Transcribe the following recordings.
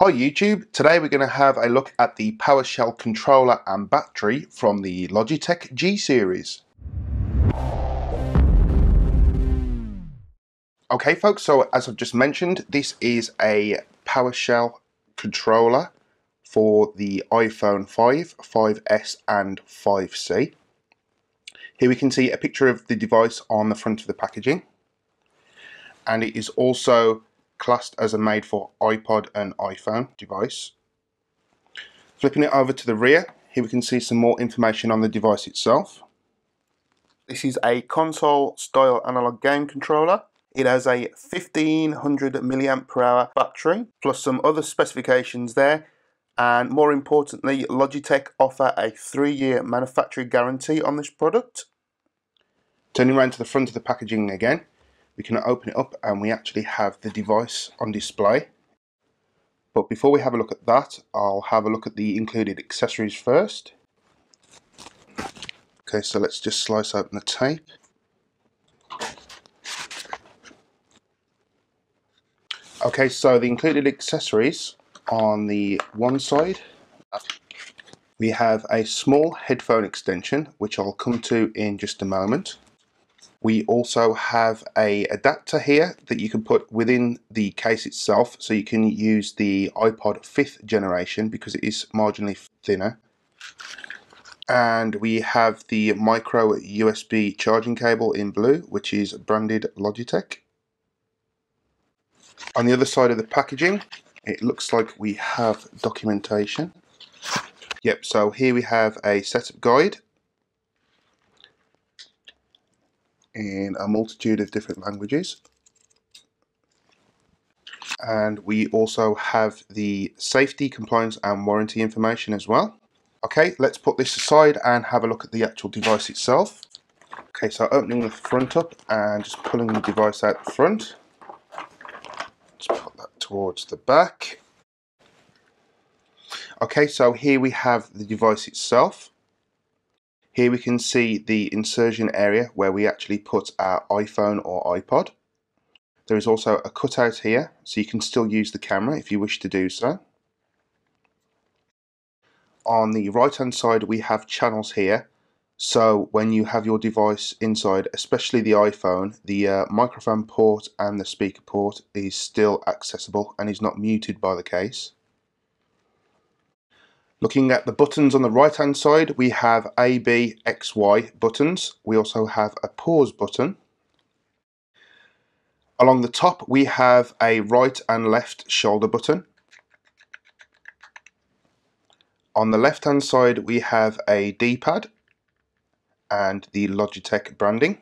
Hi YouTube, today we're going to have a look at the PowerShell controller and battery from the Logitech G series. Okay folks, so as I've just mentioned, this is a PowerShell controller for the iPhone 5, 5S and 5C. Here we can see a picture of the device on the front of the packaging, and it is also classed as a made for iPod and iPhone device. Flipping it over to the rear, here we can see some more information on the device itself. This is a console style analog game controller. It has a 1500 mAh battery plus some other specifications there, and more importantly, Logitech offer a 3-year manufacturing guarantee on this product. Turning around to the front of the packaging again, we can open it up and we actually have the device on display. But before we have a look at that, I'll have a look at the included accessories first. Okay, so let's just slice open the tape. Okay, so the included accessories, on the one side, we have a small headphone extension, which I'll come to in just a moment. We also have an adapter here that you can put within the case itself, so you can use the iPod 5th generation because it is marginally thinner. And we have the micro USB charging cable in blue, which is branded Logitech. On the other side of the packaging, it looks like we have documentation. Yep, so here we have a setup guide in a multitude of different languages. And we also have the safety, compliance and warranty information as well. Okay, let's put this aside and have a look at the actual device itself. Okay, so opening the front up and just pulling the device out the front. Let's put that towards the back. Okay, so here we have the device itself. Here we can see the insertion area where we actually put our iPhone or iPod. There is also a cutout here, so you can still use the camera if you wish to do so. On the right hand side we have channels here, so when you have your device inside, especially the iPhone, the microphone port and the speaker port is still accessible and is not muted by the case. Looking at the buttons on the right hand side, we have A, B, X, Y buttons. We also have a pause button. Along the top we have a right and left shoulder button. On the left hand side we have a D-pad and the Logitech branding.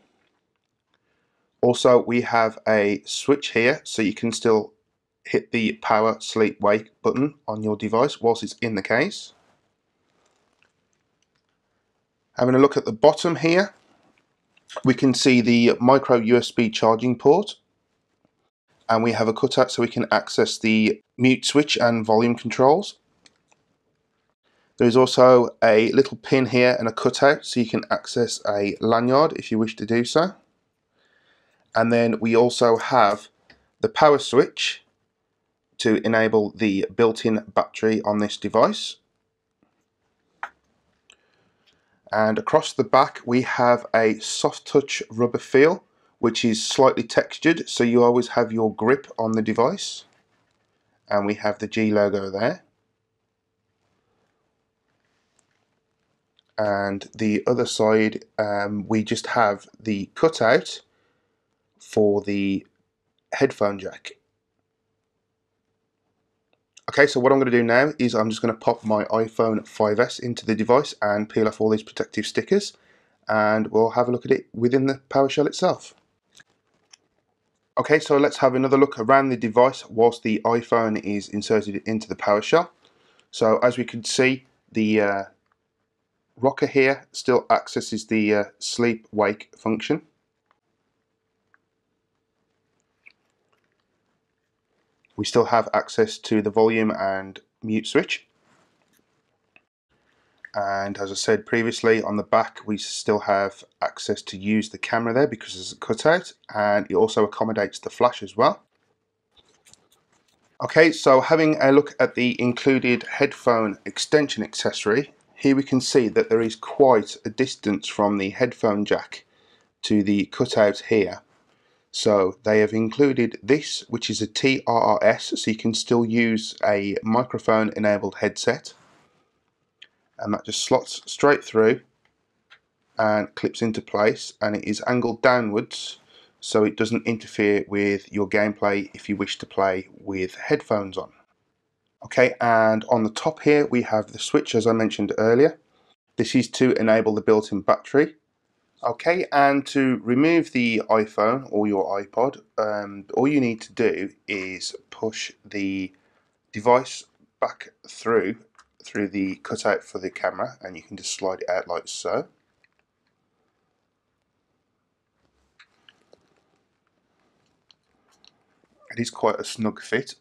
Also we have a switch here, so you can still hit the power, sleep, wake button on your device whilst it's in the case. Having a look at the bottom here, we can see the micro USB charging port, and we have a cutout so we can access the mute switch and volume controls. There is also a little pin here and a cutout so you can access a lanyard if you wish to do so. And then we also have the power switch to enable the built-in battery on this device. And across the back we have a soft touch rubber feel, which is slightly textured, so you always have your grip on the device. And we have the G logo there. And the other side, we just have the cutout for the headphone jack. Okay, so what I'm going to do now is I'm just going to pop my iPhone 5S into the device and peel off all these protective stickers, and we'll have a look at it within the PowerShell itself. Okay, so let's have another look around the device whilst the iPhone is inserted into the PowerShell. So as we can see, the rocker here still accesses the sleep wake function. We still have access to the volume and mute switch. And as I said previously, on the back we still have access to use the camera there because there's a cutout, and it also accommodates the flash as well. Okay, so having a look at the included headphone extension accessory, here we can see that there is quite a distance from the headphone jack to the cutout here. So they have included this, which is a TRRS, so you can still use a microphone enabled headset, and that just slots straight through and clips into place, and it is angled downwards so it doesn't interfere with your gameplay if you wish to play with headphones on. Okay, and on the top here we have the switch, as I mentioned earlier. This is to enable the built-in battery. Okay, and to remove the iPhone or your iPod, all you need to do is push the device back through the cutout for the camera, and you can just slide it out like so. It is quite a snug fit.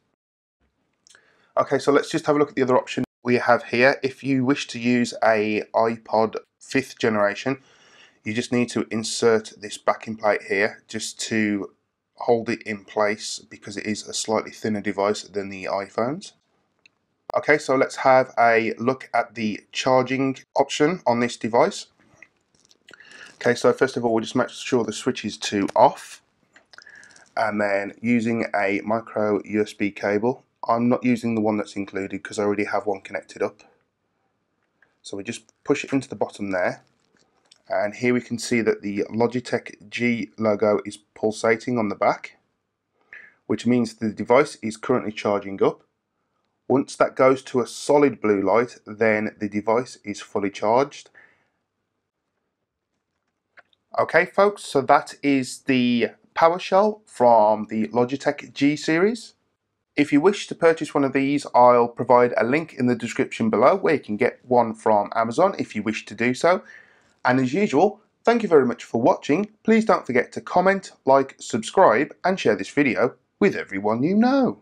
Okay, so let's just have a look at the other option we have here. If you wish to use a iPod 5th generation, you just need to insert this backing plate here just to hold it in place, because it is a slightly thinner device than the iPhones. Okay, so let's have a look at the charging option on this device. Okay, so first of all, we'll just make sure the switch is to off, and then using a micro USB cable. I'm not using the one that's included because I already have one connected up. So we just push it into the bottom there, and here we can see that the Logitech G logo is pulsating on the back, which means the device is currently charging up. Once that goes to a solid blue light, then the device is fully charged. Okay folks, so that is the PowerShell from the Logitech G series. If you wish to purchase one of these, I'll provide a link in the description below where you can get one from Amazon if you wish to do so. And as usual, thank you very much for watching. Please don't forget to comment, like, subscribe and share this video with everyone you know.